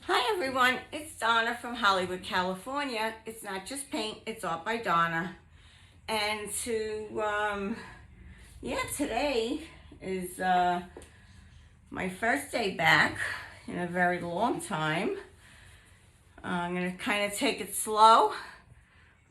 Hi everyone, it's Donna from Hollywood, California. It's not just paint, it's art by Donna. And today is my first day back in a very long time. I'm gonna kind of take it slow.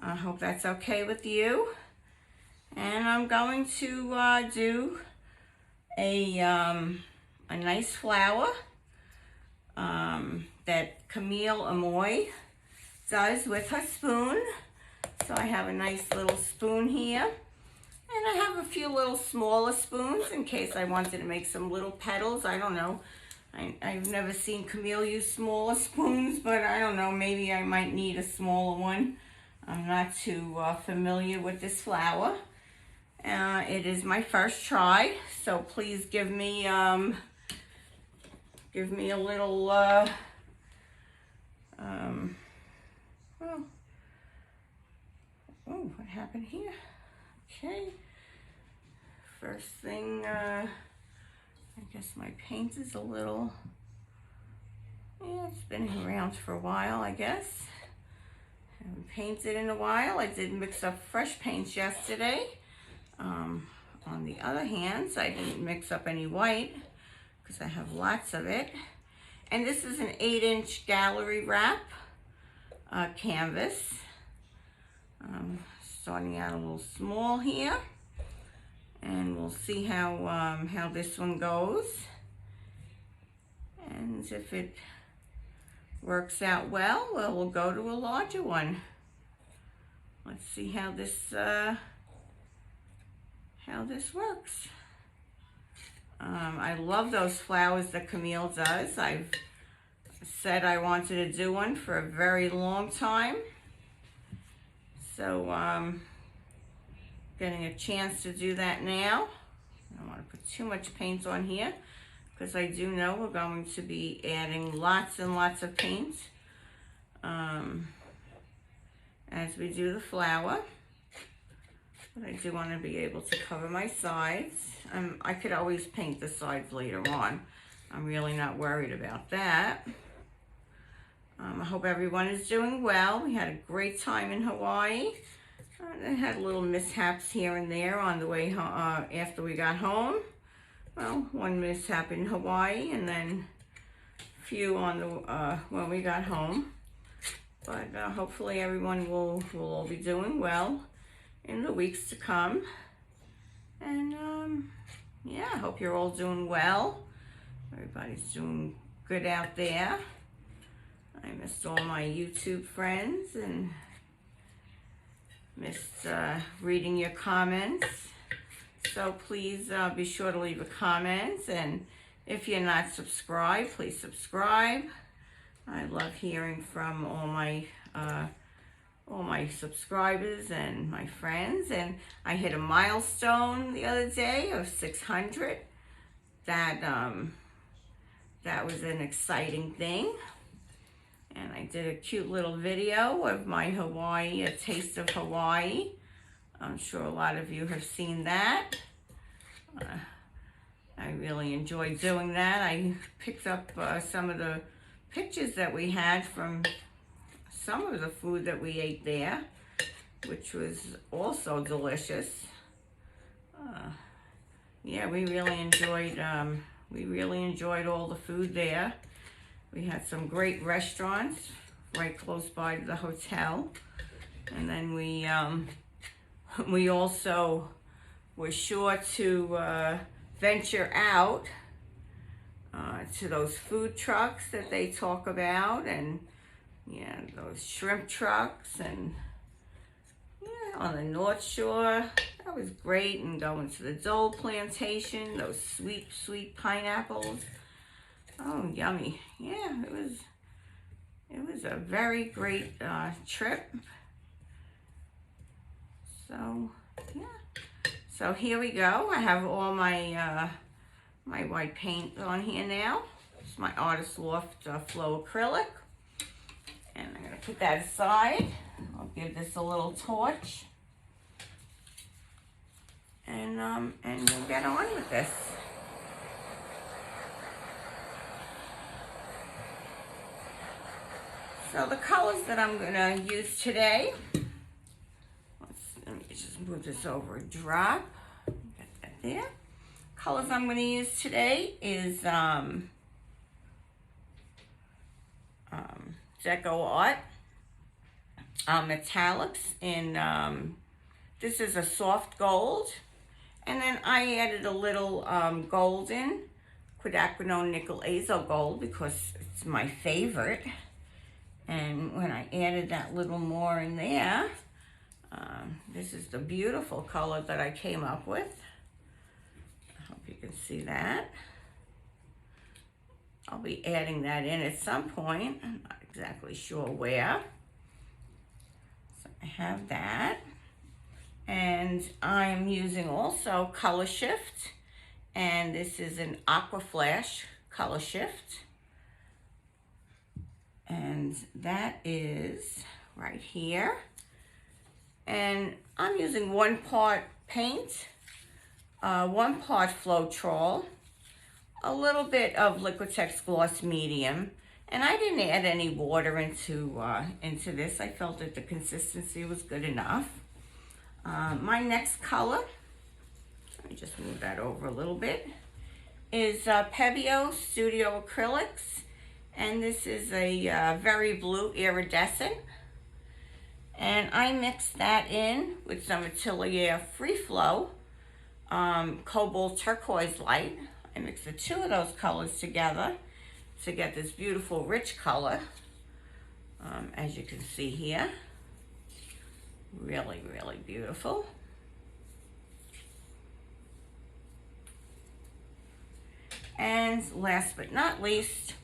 I hope that's okay with you. And I'm going to do a nice flower that Camile Amoy does with her spoon. So I have a nice little spoon here. And I have a few little smaller spoons in case I wanted to make some little petals. I don't know. I've never seen Camille use smaller spoons, but I don't know. Maybe I might need a smaller one. I'm not too familiar with this flower. It is my first try, so please give me a little oh, what happened here? Okay. First thing, I guess my paint is a little, it's been around for a while, I guess. Haven't painted in a while. I did mix up fresh paints yesterday. On the other hand, I didn't mix up any white because I have lots of it. And this is an 8-inch gallery wrap canvas. Starting out a little small here, and we'll see how this one goes. And if it works out well, we'll go to a larger one. Let's see how this works. I love those flowers that Camille does. I've said I wanted to do one for a very long time. So getting a chance to do that now. I don't want to put too much paint on here because I do know we're going to be adding lots and lots of paint as we do the flower. But I do want to be able to cover my sides. I could always paint the sides later on. I'm really not worried about that. I hope everyone is doing well. We had a great time in Hawaii. I had little mishaps here and there on the way after we got home. Well, one mishap in Hawaii and then a few on the when we got home. But hopefully everyone will all be doing well in the weeks to come. And yeah, I hope you're all doing well. Everybody's doing good out there. I missed all my YouTube friends and missed reading your comments. So please be sure to leave a comment. And if you're not subscribed, please subscribe. I love hearing from all my subscribers and my friends. And I hit a milestone the other day of 600. That was an exciting thing. And I did a cute little video of my Hawaii, a taste of Hawaii. I'm sure a lot of you have seen that. I really enjoyed doing that. I picked up some of the pictures that we had from some of the food that we ate there, which was also delicious. Yeah, we really enjoyed all the food there. We had some great restaurants right close by the hotel. And then we also were sure to venture out to those food trucks that they talk about, and yeah, those shrimp trucks, and yeah, on the North Shore. That was great. And going to the Dole Plantation, those sweet, sweet pineapples. Oh, yummy. Yeah, it was a very great trip. So, yeah. So here we go. I have all my my white paint on here now. It's my Artist Loft Flow acrylic. And I'm going to put that aside. I'll give this a little torch. And we'll get on with this. So the colors that I'm gonna use today, let me just move this over a drop. Get that there. Colors I'm gonna use today is Deco Art, metallics in, this is a soft gold. And then I added a little gold in, Quinacridone Nickel Azo Gold, because it's my favorite. And when I added that little more in there, this is the beautiful color that I came up with. I hope you can see that. I'll be adding that in at some point. I'm not exactly sure where. So I have that. And I'm using also Color Shift. And this is an Aqua Flash Color Shift. And that is right here. And I'm using 1 part paint, 1 part Floetrol, a little bit of Liquitex Gloss Medium, and I didn't add any water into this. I felt that the consistency was good enough. My next color, let me just move that over a little bit, is Pebeo Studio Acrylics, and this is a very blue iridescent. And I mixed that in with some Atellier Free Flow Cobalt Turquoise Light. I mixed the 2 of those colors together to get this beautiful rich color, as you can see here. Really, really beautiful. And last but not least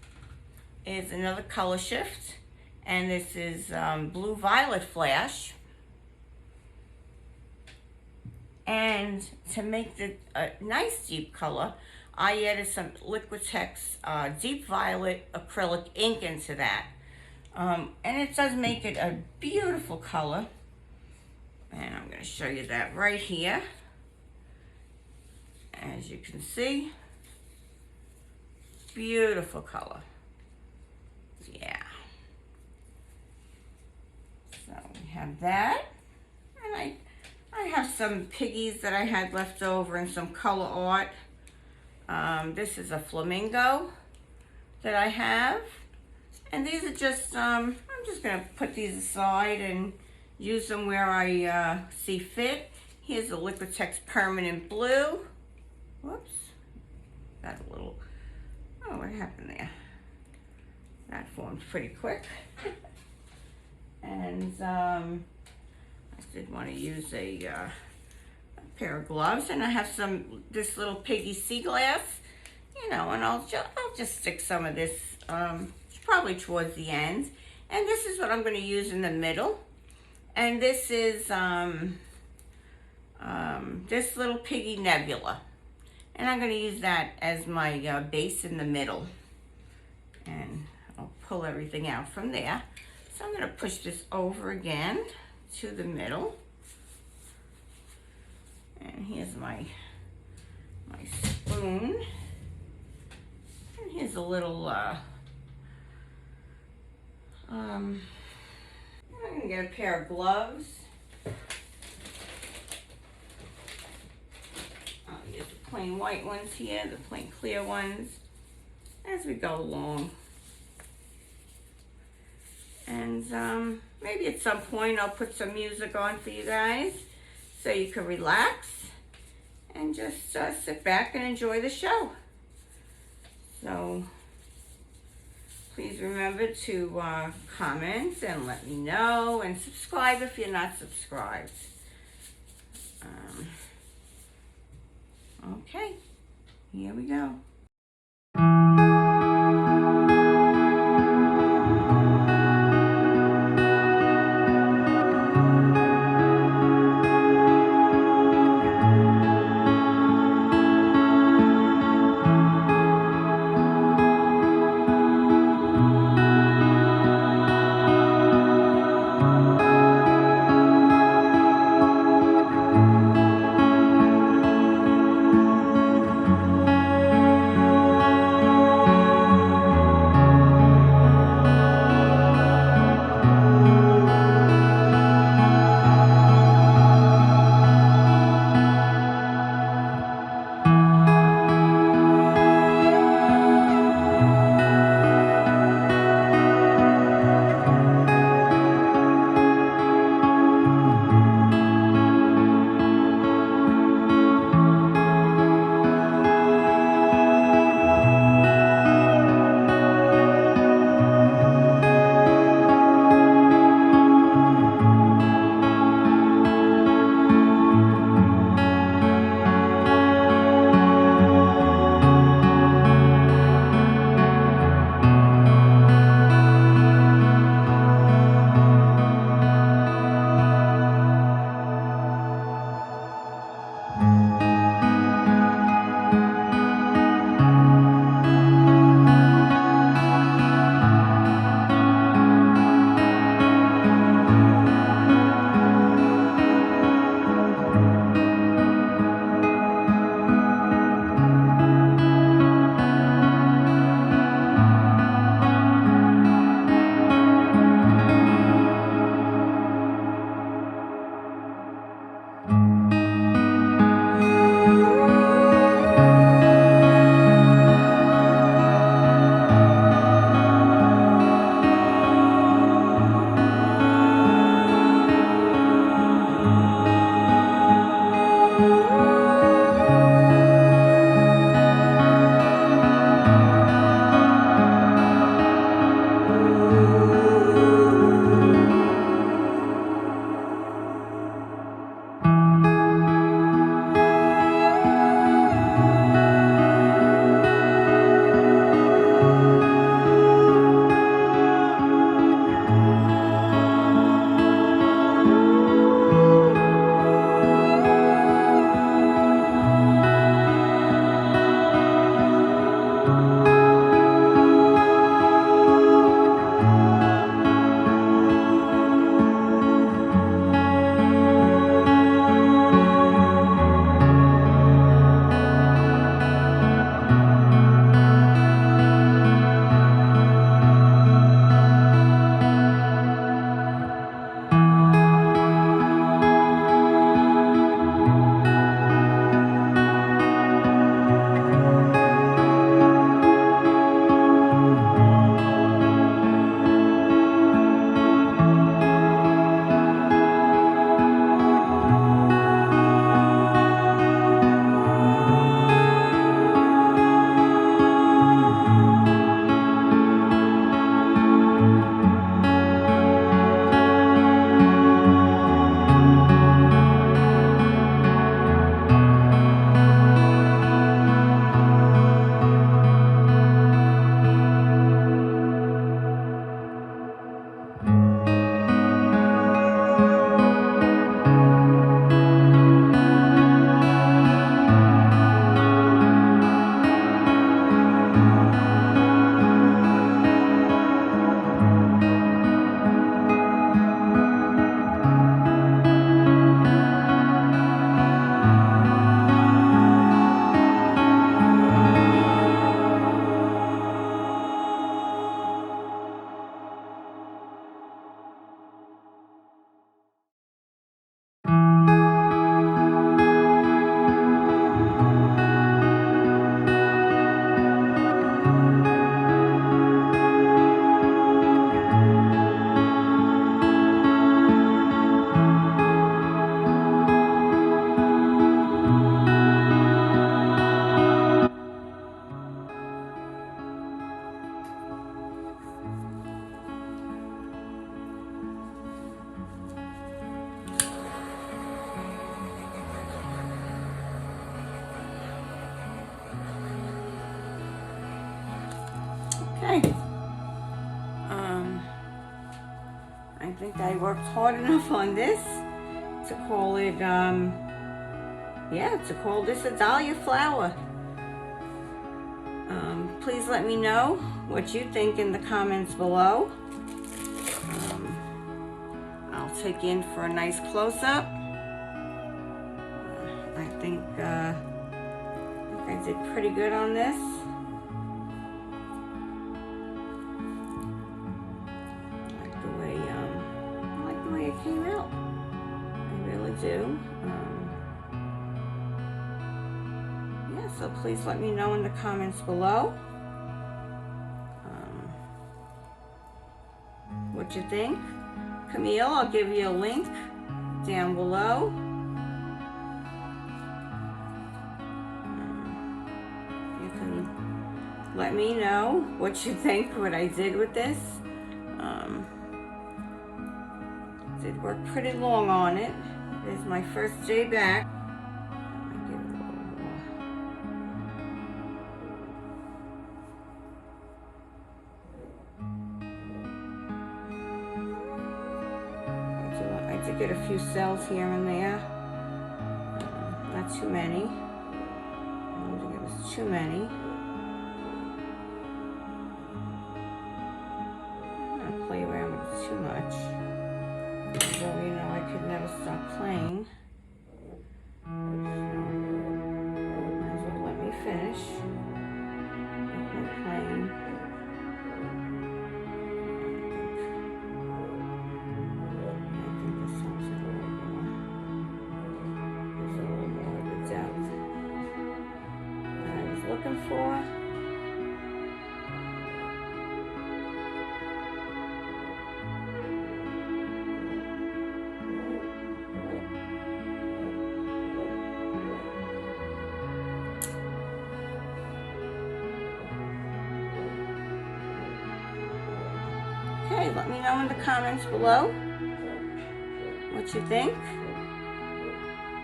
is another color shift. And this is Blue Violet Flash. And to make the nice deep color, I added some Liquitex Deep Violet Acrylic ink into that. And it does make it a beautiful color. And I'm going to show you that right here. As you can see, beautiful color. Yeah. So we have that. And I have some piggies that I had left over and some color art. This is a flamingo that I have. And these are just, I'm just going to put these aside and use them where I see fit. Here's a Liquitex Permanent Blue. Whoops. Got a little, oh, what happened there? That formed pretty quick. And I did want to use a pair of gloves, and I have this little piggy Seaglass, you know, and I'll just stick some of this probably towards the end. And this is what I'm going to use in the middle. And this is this little piggy Nebula, and I'm going to use that as my base in the middle. And I'll pull everything out from there. So I'm going to push this over again to the middle. And here's my spoon. And here's a little, I'm going to get a pair of gloves. I'll use the plain white ones here, the plain clear ones, as we go along. And maybe at some point I'll put some music on for you guys so you can relax and just sit back and enjoy the show. So please remember to comment and let me know, and subscribe if you're not subscribed. Okay, here we go. Okay. I think I worked hard enough on this to call it, to call this a dahlia flower. Please let me know what you think in the comments below. I'll take in for a nice close-up. I think I did pretty good on this. I like the way it came out. I really do. So please let me know in the comments below what you think. Camille, I'll give you a link down below. You can let me know what you think, what I did with this. Did work pretty long on it. It is my first day back. I did get a few cells here and there. Not too many. I don't think it was too many. I'm not gonna play around with it too much. So, you know, I could never stop playing. So, might as well let me finish my playing. Looking for. Okay, let me know in the comments below what you think,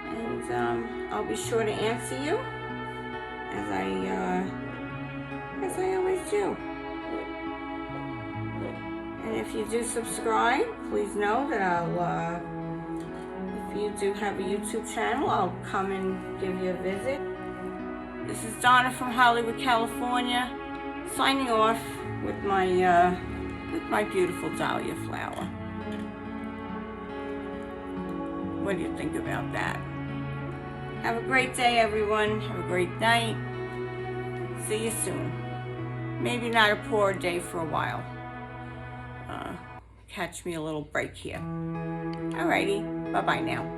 and I'll be sure to answer you. As I always do. And if you do subscribe, please know that I'll, if you do have a YouTube channel, I'll come and give you a visit. This is Donna from Hollywood, California, signing off with my beautiful dahlia flower. What do you think about that? Have a great day, everyone. Have a great night. See you soon. Maybe not a poor day for a while. Catch me a little break here. Alrighty. Bye-bye now.